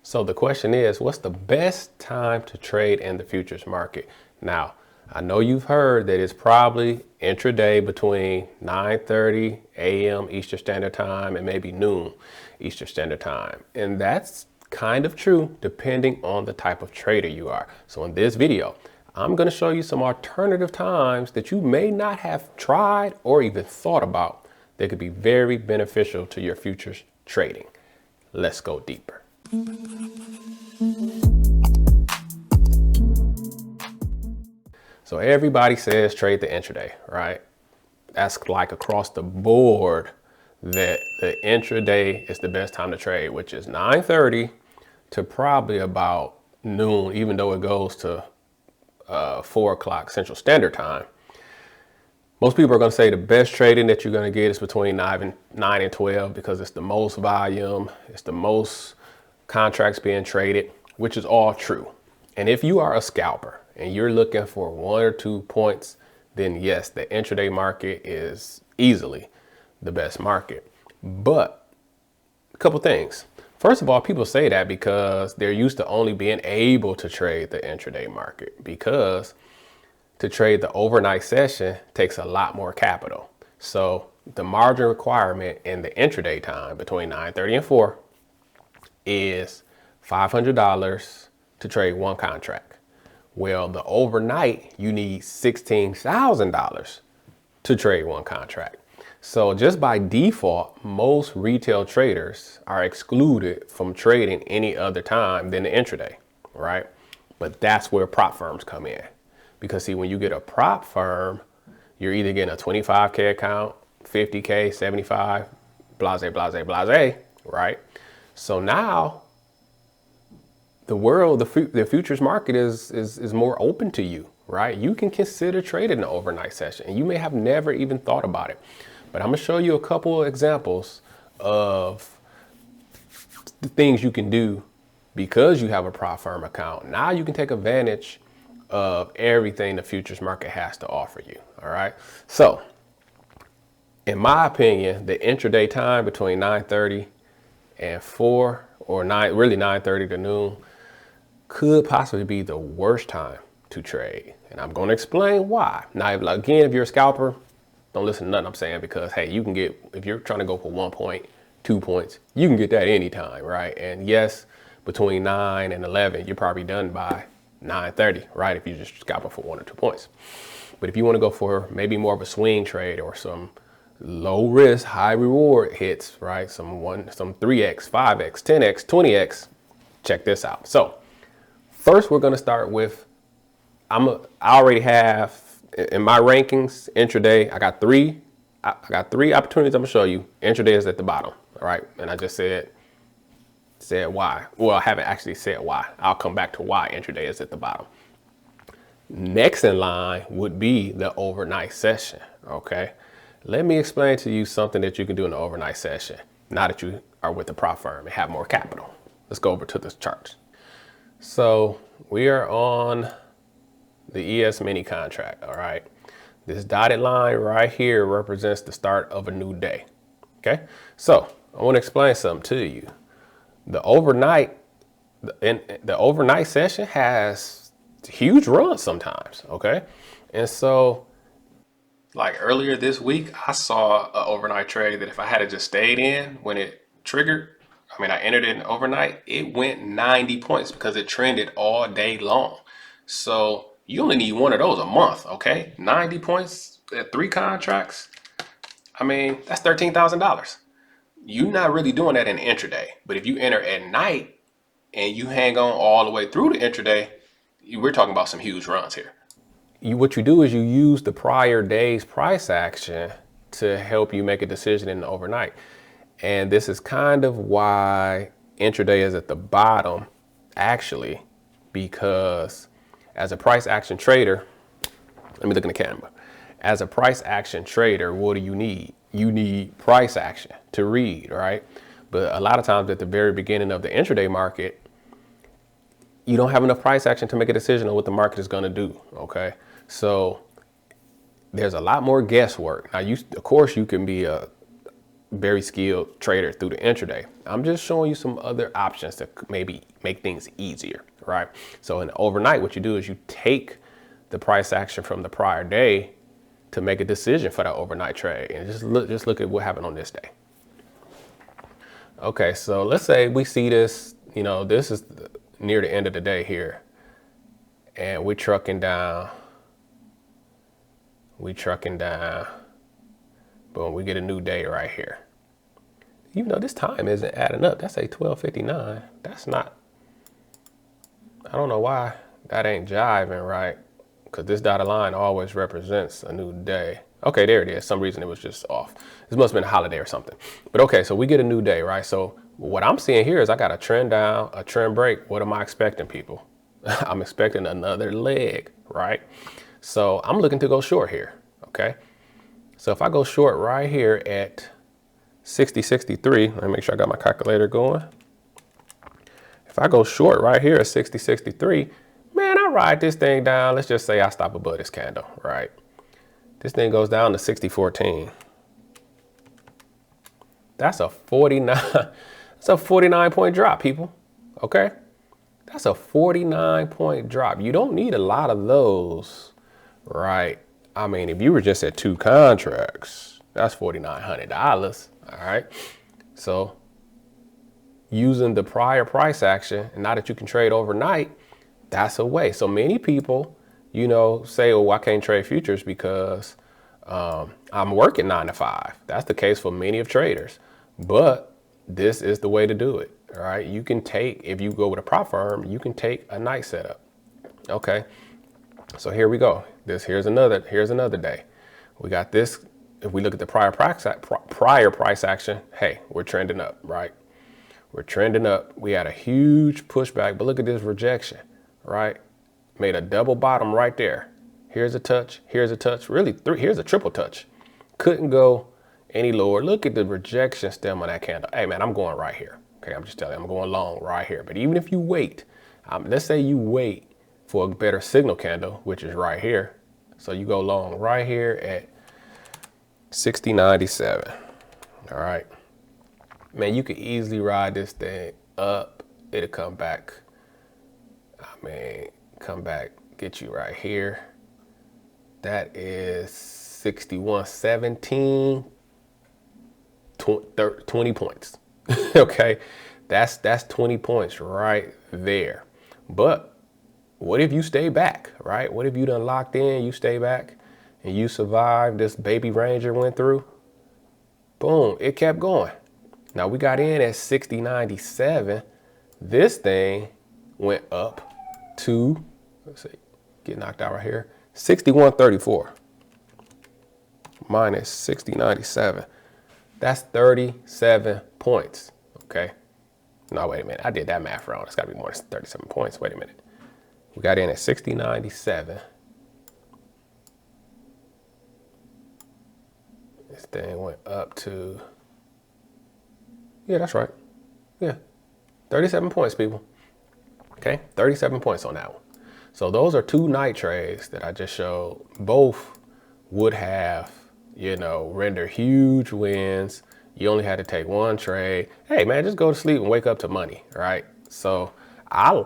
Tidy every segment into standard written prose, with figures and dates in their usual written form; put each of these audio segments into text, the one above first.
So the question is, what's the best time to trade in the futures market? Now, I know you've heard that it's probably intraday between 9:30 a.m. Eastern Standard Time and maybe noon Eastern Standard Time. And that's kind of true depending on the type of trader you are. So in this video, I'm going to show you some alternative times that you may not have tried or even thought about that could be very beneficial to your futures trading. Let's go deeper. So everybody says trade the intraday, right? That's like across the board that the intraday is the best time to trade, which is 9:30 to probably about noon, even though it goes to 4 o'clock Central Standard Time. Most people are going to say the best trading that you're going to get is between 9 and 12 because it's the most volume, it's the most contracts being traded, which is all true. And if you are a scalper and you're looking for 1 or 2 points, then yes, the intraday market is easily the best market. But a couple things. First of all, people say that because they're used to only being able to trade the intraday market, because to trade the overnight session takes a lot more capital. So the margin requirement in the intraday time between 9:30 and 4 is $500 to trade one contract. Well, the overnight, you need $16,000 to trade one contract. So just by default, most retail traders are excluded from trading any other time than the intraday, right? But that's where prop firms come in. Because see, when you get a prop firm, you're either getting a 25K account, 50K, 75, blase, blase, blase, right? So now the world, the futures market is more open to you, right? You can consider trading the overnight session and you may have never even thought about it. But I'm gonna show you a couple of examples of the things you can do because you have a prop firm account. Now you can take advantage of everything the futures market has to offer you, all right? So in my opinion, the intraday time between 9:30 and 4 or 9:30 to noon could possibly be the worst time to trade. And I'm gonna explain why. Now, again, if you're a scalper, don't listen to nothing I'm saying, because hey, you can get, if you're trying to go for 1 point, 2 points, you can get that anytime, right? And yes, between 9 and 11, you're probably done by 9:30, right? If you just scalping for 1 or 2 points. But if you want to go for maybe more of a swing trade or some low risk, high reward hits, right? Some 3x, 5x, 10x, 20x, check this out. So first, we're going to start with, I already have in my rankings intraday. I got three opportunities I'm gonna show you. Intraday is at the bottom, all right? And I just said why. Well, I haven't actually said why. I'll come back to why intraday is at the bottom. Next in line would be the overnight session, okay? Let me explain to you something that you can do in the overnight session now that you are with the prop firm and have more capital. Let's go over to this chart. So we are on the ES mini contract, all right? This dotted line right here represents the start of a new day, okay? So I want to explain something to you. The overnight session has huge runs sometimes, okay? And so like earlier this week, I saw an overnight trade that if I had just stayed in when it triggered, I entered it in overnight, it went 90 points because it trended all day long. So you only need one of those a month, okay? 90 points at 3 contracts. That's $13,000. You're not really doing that in intraday. But if you enter at night and you hang on all the way through the intraday, we're talking about some huge runs here. What you do is you use the prior day's price action to help you make a decision in the overnight. And this is kind of why intraday is at the bottom, actually, because as a price action trader, let me look in the camera. As a price action trader, what do you need? You need price action to read, right? But a lot of times at the very beginning of the intraday market, you don't have enough price action to make a decision on what the market is going to do, okay? So there's a lot more guesswork. Now, of course, you can be a very skilled trader through the intraday. I'm just showing you some other options to maybe make things easier, right? So in overnight, what you do is you take the price action from the prior day to make a decision for that overnight trade, and just look at what happened on this day. Okay, so let's say we see this, you know, this is near the end of the day here, and we're trucking down. Boom, we get a new day right here. Even though this time isn't adding up, that's a 12:59. That's not, I don't know why that ain't jiving right, because this dotted line always represents a new day. Okay, there it is. Some reason it was just off. This must have been a holiday or something. But okay, so we get a new day, right? So what I'm seeing here is I got a trend down, a trend break. What am I expecting, people? I'm expecting another leg, right? So I'm looking to go short here, okay? So if I go short right here at 60.63, let me make sure I got my calculator going. If I go short right here at 60.63, man, I ride this thing down. Let's just say I stop above this candle, right? This thing goes down to 60.14. That's a 49. That's a 49-point drop, people. Okay, that's a 49-point drop. You don't need a lot of those, right? I mean, if you were just at 2 contracts, that's $4,900. All right. So using the prior price action, and now that you can trade overnight, that's a way. So many people, you know, say, oh, I can't trade futures because I'm working 9 to 5. That's the case for many of traders, but this is the way to do it. All right. You can take, if you go with a prop firm, you can take a night setup. Okay. So here we go. Here's another day. We got this. If we look at the prior price action, hey, we're trending up, right? We're trending up. We had a huge pushback, but look at this rejection, right? Made a double bottom right there. Here's a touch, really here's a triple touch. Couldn't go any lower. Look at the rejection stem on that candle. Hey man, I'm going right here. Okay, I'm just telling you, I'm going long right here. But even if you wait, let's say you wait for a better signal candle, which is right here. So you go long right here at 60.97. All right, man, you could easily ride this thing up. It'll come back. I mean, come back, get you right here. That is 61.17, 20 points. Okay, that's 20 points right there. But what if you stay back, right? What if you done locked in, you stay back, and you survived, this baby Ranger went through? Boom, it kept going. Now we got in at 60.97. This thing went up to, let's see, get knocked out right here, 61.34 minus 60.97. That's 37 points, okay? No, wait a minute, I did that math wrong. It's gotta be more than 37 points, wait a minute. We got in at 60.97. This thing went up to, yeah, that's right. Yeah, 37 points, people. Okay, 37 points on that one. So those are 2 night trades that I just showed. Both would have, you know, render huge wins. You only had to take 1 trade. Hey man, just go to sleep and wake up to money, right? So I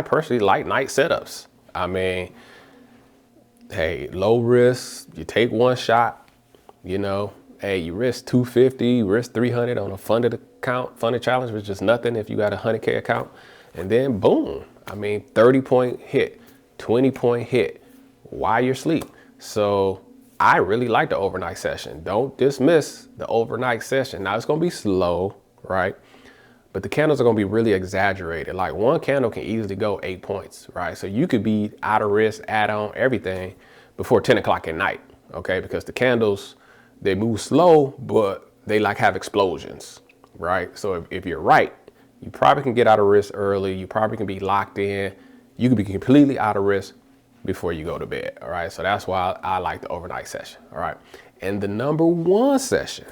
personally like night setups. I mean, hey, low risk, you take 1 shot, you know, hey, you risk 250, you risk 300 on a funded account, funded challenge, which is nothing if you got a 100K account. And then boom, I mean, 30-point hit, 20-point hit while you're asleep. So I really like the overnight session. Don't dismiss the overnight session. Now it's gonna be slow, right? But the candles are gonna be really exaggerated. Like 1 candle can easily go 8 points, right? So you could be out of risk, add on everything before 10 o'clock at night, okay? Because the candles, they move slow, but they like have explosions, right? So if you're right, you probably can get out of risk early. You probably can be locked in. You can be completely out of risk before you go to bed, all right? So that's why I like the overnight session, all right? And the number 1 session,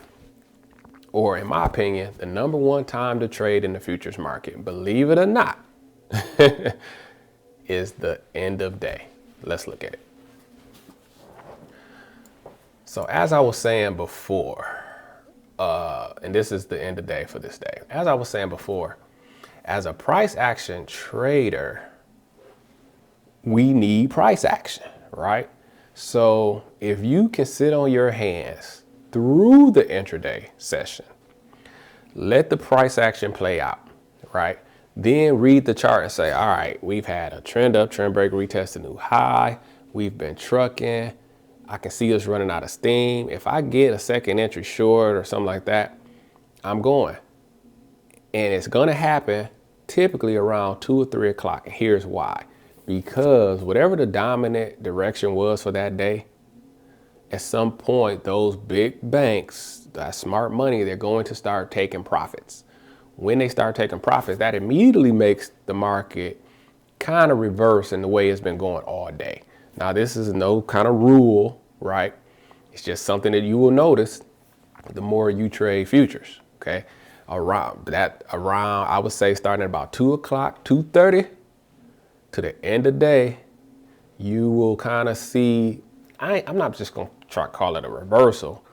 or in my opinion, the number 1 time to trade in the futures market, believe it or not, is the end of day. Let's look at it. So as I was saying before, and this is the end of the day for this day. As I was saying before, as a price action trader, we need price action, right? So if you can sit on your hands through the intraday session, let the price action play out, right? Then read the chart and say, all right, we've had a trend up, trend break, retest a new high. We've been trucking. I can see us running out of steam. If I get a second entry short or something like that, I'm going. And it's going to happen typically around 2 or 3 o'clock. And here's why. Because whatever the dominant direction was for that day, at some point, those big banks, that smart money, they're going to start taking profits. When they start taking profits, that immediately makes the market kind of reverse in the way it's been going all day. Now, this is no kind of rule, right? It's just something that you will notice the more you trade futures, okay? Around, I would say starting at about 2 o'clock, 2:30 to the end of the day, you will kind of see, I'm not just going to try to call it a reversal,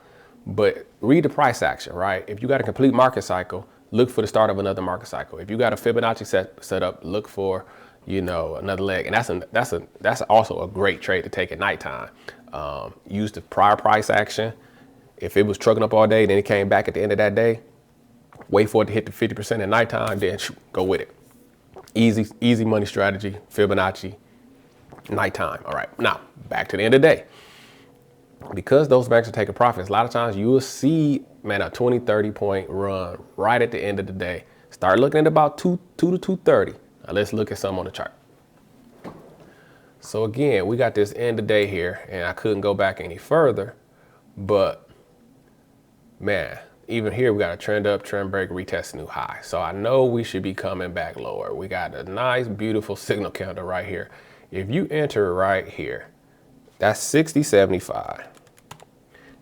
but read the price action, right? If you got a complete market cycle, look for the start of another market cycle. If you got a Fibonacci set up, look for, another leg. And that's also a great trade to take at nighttime. Use the prior price action. If it was trucking up all day, then it came back at the end of that day, wait for it to hit the 50% at nighttime, then go with it. Easy money strategy, Fibonacci, nighttime. All right, now back to the end of the day. Because those banks are taking profits, a lot of times you will see, man, a 20, 30 point run right at the end of the day. Start looking at about 2 to 2:30. Now let's look at some on the chart. So again, we got this end of day here, and I couldn't go back any further, but man, even here we got a trend up, trend break, retest new high. So I know we should be coming back lower. We got a nice, beautiful signal candle right here. If you enter right here, that's 60.75,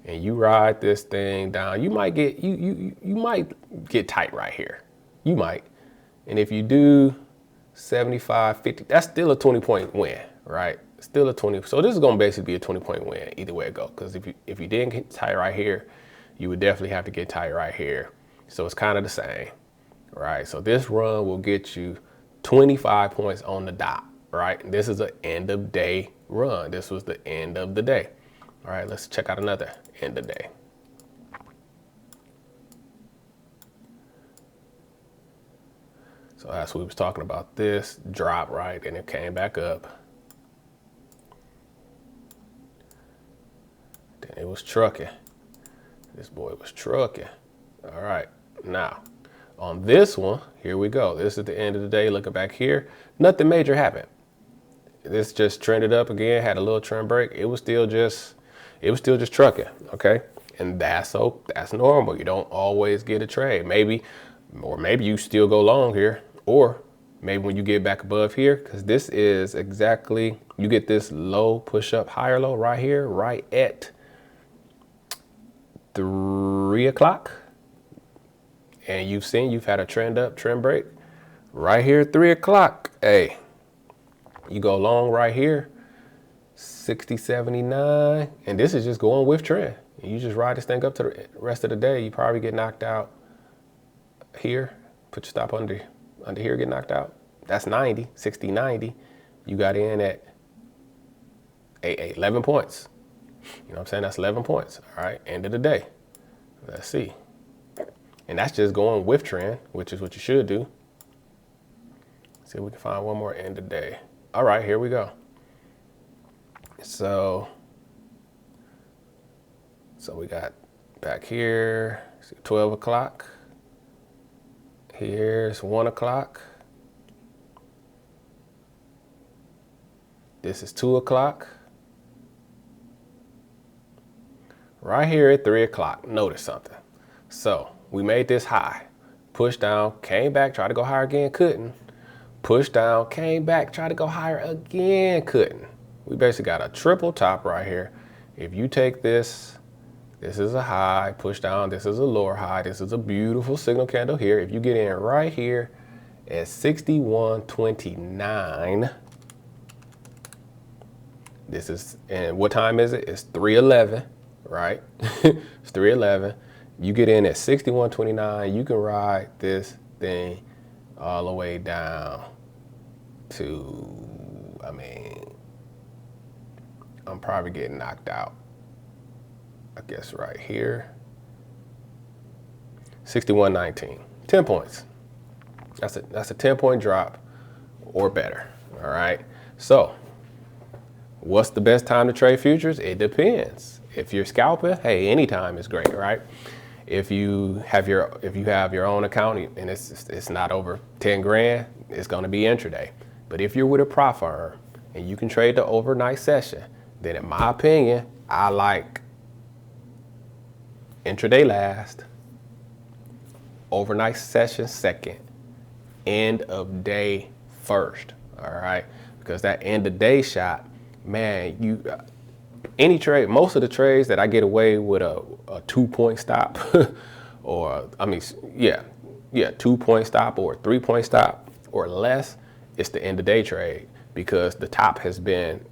and you ride this thing down, you might get you might get tight right here. You might. And if you do 75.50, that's still a 20-point win, right? Still a 20. So this is going to basically be a 20-point win either way it goes. Because if you didn't get tight right here, you would definitely have to get tight right here. So it's kind of the same, right? So this run will get you 25 points on the dot, right? This is an end of day run. This was the end of the day. All right, let's check out another end of day. So as we was talking about, this drop, right, and it came back up. Then it was trucking. This boy was trucking. All right, now on this one, here we go. This is the end of the day. Looking back here, nothing major happened. This just trended up again, had a little trend break. It was still just trucking, okay? And that's normal. You don't always get a trade. Maybe you still go long here, or maybe when you get back above here, because this is exactly, you get this low push up, higher low right here, right at 3 o'clock. And you've had a trend up, trend break right here at 3 o'clock. Hey, you go long right here, 60.79, and this is just going with trend. You just ride this thing up to the rest of the day. You probably get knocked out here. Put your stop under here, get knocked out. That's 90, 60, 90. You got in at 11 points. You know what I'm saying? That's 11 points. All right, end of the day. Let's see. And that's just going with trend, which is what you should do. See if we can find one more end of day. All right, here we go. So we got back here, 12 o'clock. Here's 1 o'clock. This is 2 o'clock. Right here at 3 o'clock, notice something. So we made this high, pushed down, came back, tried to go higher again, couldn't. Pushed down, came back, tried to go higher again, couldn't. We basically got a triple top right here. If you take this, this is a high, push down, this is a lower high, this is a beautiful signal candle here. If you get in right here at 61.29, this is, and what time is it? It's 3:11, right? It's 311. You get in at 61.29. You can ride this thing all the way down to, I mean, I'm probably getting knocked out. I guess right here. 61.19. 10 points. That's a 10-point drop or better. All right. So what's the best time to trade futures? It depends. If you're scalping, hey, any time is great, right? If you have your own account and it's not over 10 grand, it's going to be intraday. But if you're with a prop firm and you can trade the overnight session, then in my opinion, I like intraday last, overnight session second, end of day first. All right, because that end of day shot, man, any trade, most of the trades that I get away with a 2-point stop, or 2-point stop or 3-point stop or less, it's the end of day trade because the top has been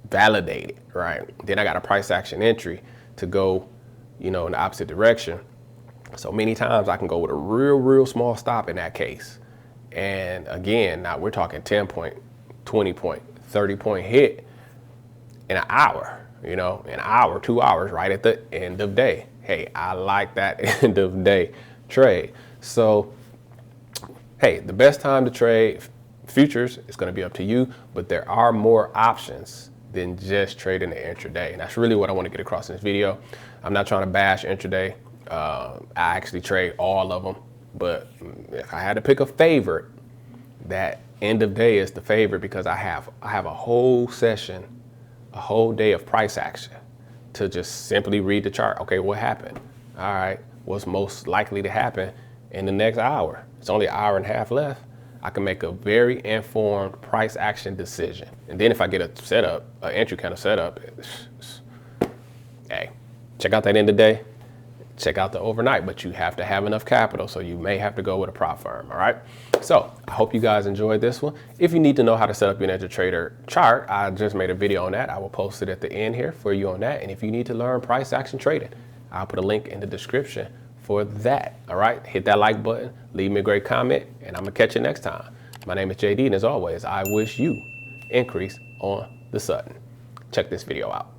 validated, right? Then I got a price action entry to go, in the opposite direction. So many times I can go with a real small stop in that case. And again, now we're talking 10-point, 20-point, 30-point hit in an hour, an hour, 2 hours, right at the end of day. Hey, I like that end of day trade. So, hey, the best time to trade futures is going to be up to you, but there are more options than just trading the intraday. And that's really what I want to get across in this video. I'm not trying to bash intraday. I actually trade all of them, but if I had to pick a favorite, that end of day is the favorite because I have a whole session, a whole day of price action to just simply read the chart. Okay, what happened? All right, what's most likely to happen in the next hour? It's only an hour and a half left. I can make a very informed price action decision. And then if I get a setup, an entry kind of setup, hey, check out that end of day. Check out the overnight, but you have to have enough capital, so you may have to go with a prop firm, all right? So I hope you guys enjoyed this one. If you need to know how to set up your NinjaTrader chart, I just made a video on that. I will post it at the end here for you on that. And if you need to learn price action trading, I'll put a link in the description for that, all right? Hit that like button, leave me a great comment, and I'm gonna catch you next time. My name is JD, and as always, I wish you increase on the sudden. Check this video out.